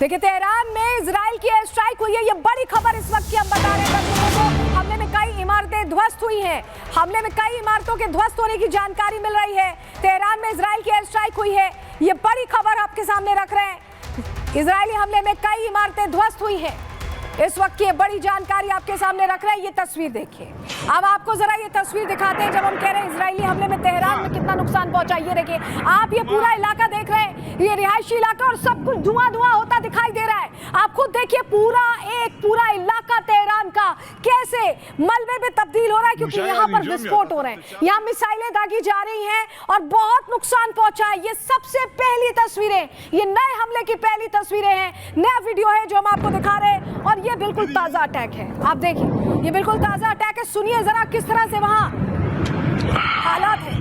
देखिए, तेहरान में इजराइल की एयर स्ट्राइक हुई है। ये बड़ी खबर इस वक्त की हम बता रहे हैं लोगों को। हमले में कई इमारतें ध्वस्त हुई हैं। हमले में कई इमारतों के ध्वस्त होने की जानकारी मिल रही है। तेहरान में इजराइल की एयर स्ट्राइक हुई है। ये बड़ी खबर आपके सामने रख रहे हैं। इजरायली हमले में कई इमारतें ध्वस्त हुई हैं। इस वक्त की बड़ी जानकारी आपके सामने रख रहे हैं। ये तस्वीर देखिए। अब आपको जरा ये तस्वीर दिखाते हैं जब हम कह रहे हैं इजरायली हमले में तेहरान में कितना नुकसान पहुंचा। ये देखिए, आप ये पूरा इलाका देख रहे हैं, ये रिहायशी इलाका और सब कुछ धुआं धुआं होता दिखाई दे रहा है। आप खुद देखिए, पूरा इलाका तेहरान का कैसे मलबे में तब्दील हो रहा है, क्योंकि यहाँ पर विस्फोट हो रहे हैं, यहाँ मिसाइलें दागी जा रही हैं और बहुत नुकसान पहुंचा है। ये सबसे पहली तस्वीरें, ये नए हमले की पहली तस्वीरें हैं, नया वीडियो है जो हम आपको दिखा रहे हैं और ये बिल्कुल ताजा अटैक है। आप देखिए, ये बिल्कुल ताजा अटैक है। सुनिए जरा किस तरह से वहां हालात है।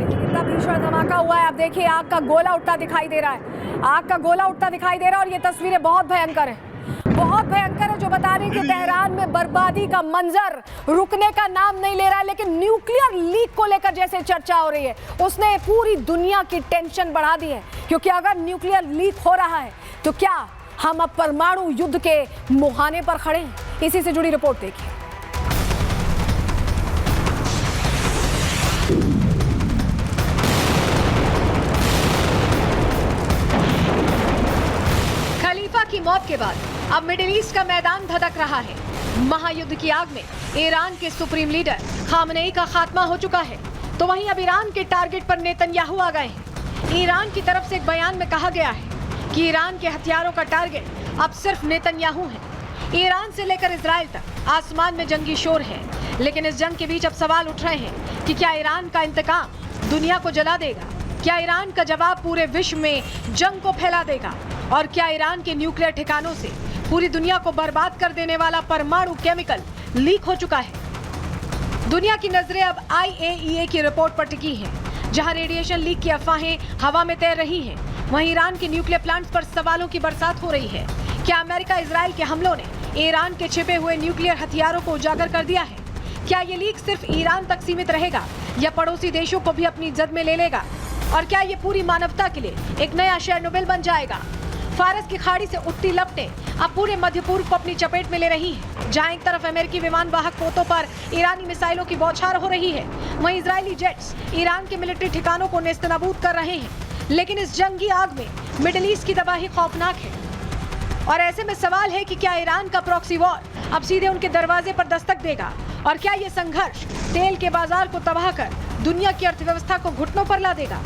कितना भीषण धमाका हुआ है। आप देखिए, आग का गोला उठता दिखाई दे रहा है। आग का गोला उठता दिखाई दे रहा है और ये तस्वीरें बहुत भयंकर है, बहुत भयंकर है, जो बता रही है कि तेहरान में बर्बादी का मंजर रुकने का नाम नहीं ले रहा है। लेकिन न्यूक्लियर लीक को लेकर जैसे चर्चा हो रही है, उसने पूरी दुनिया की टेंशन बढ़ा दी है। क्योंकि अगर न्यूक्लियर लीक हो रहा है तो क्या हम अब परमाणु युद्ध के मुहाने पर खड़े हैं? इसी से जुड़ी रिपोर्ट देखिए। खलीफा की मौत के बाद अब मिडिल ईस्ट का मैदान धधक रहा है। महायुद्ध की आग में ईरान के सुप्रीम लीडर खामनेई का खात्मा हो चुका है, तो वहीं अब ईरान के टारगेट पर नेतन्याहू आ गए हैं। ईरान की तरफ से एक बयान में कहा गया है कि ईरान के हथियारों का टारगेट अब सिर्फ नेतन्याहू है। ईरान से लेकर इजराइल तक आसमान में जंगी शोर है। लेकिन इस जंग के बीच अब सवाल उठ रहे हैं कि क्या ईरान का इंतकाम दुनिया को जला देगा? क्या ईरान का जवाब पूरे विश्व में जंग को फैला देगा? और क्या ईरान के न्यूक्लियर ठिकानों से पूरी दुनिया को बर्बाद कर देने वाला परमाणु केमिकल लीक हो चुका है? दुनिया की नजरें अब IAEA की रिपोर्ट पर टिकी हैं, जहां रेडिएशन लीक की अफवाहें हवा में तैर रही हैं। वहीं ईरान के न्यूक्लियर प्लांट्स पर सवालों की बरसात हो रही है। क्या अमेरिका इजराइल के हमलों ने ईरान के छिपे हुए न्यूक्लियर हथियारों को उजागर कर दिया है? क्या ये लीक सिर्फ ईरान तक सीमित रहेगा या पड़ोसी देशों को भी अपनी जद में ले लेगा? और क्या ये पूरी मानवता के लिए एक नया शेरनोबिल बन जाएगा? फारस की खाड़ी से उठती लपटें अब पूरे मध्य पूर्व को अपनी चपेट में ले रही हैं। जहां एक तरफ अमेरिकी विमान वाहक पोतों पर ईरानी मिसाइलों की बौछार हो रही है, वहीं इजरायली जेट्स ईरान के मिलिट्री ठिकानों को नेस्तनाबूद कर रहे हैं। लेकिन इस जंगी आग में मिडिल ईस्ट की तबाही खौफनाक है और ऐसे में सवाल है कि क्या ईरान का प्रॉक्सी वॉर अब सीधे उनके दरवाजे पर दस्तक देगा? और क्या ये संघर्ष तेल के बाजार को तबाह कर दुनिया की अर्थव्यवस्था को घुटनों पर ला देगा?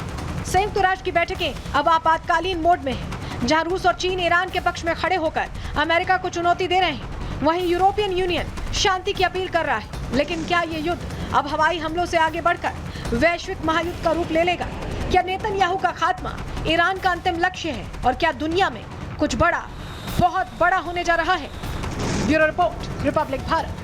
संयुक्त राष्ट्र की बैठकें अब आपातकालीन मोड में है, जहां रूस और चीन ईरान के पक्ष में खड़े होकर अमेरिका को चुनौती दे रहे हैं। वहीं यूरोपियन यूनियन शांति की अपील कर रहा है। लेकिन क्या ये युद्ध अब हवाई हमलों से आगे बढ़कर वैश्विक महायुद्ध का रूप ले लेगा? क्या नेतन्याहू का खात्मा ईरान का अंतिम लक्ष्य है? और क्या दुनिया में कुछ बड़ा, बहुत बड़ा होने जा रहा है? Bureau report, Republic Bharat.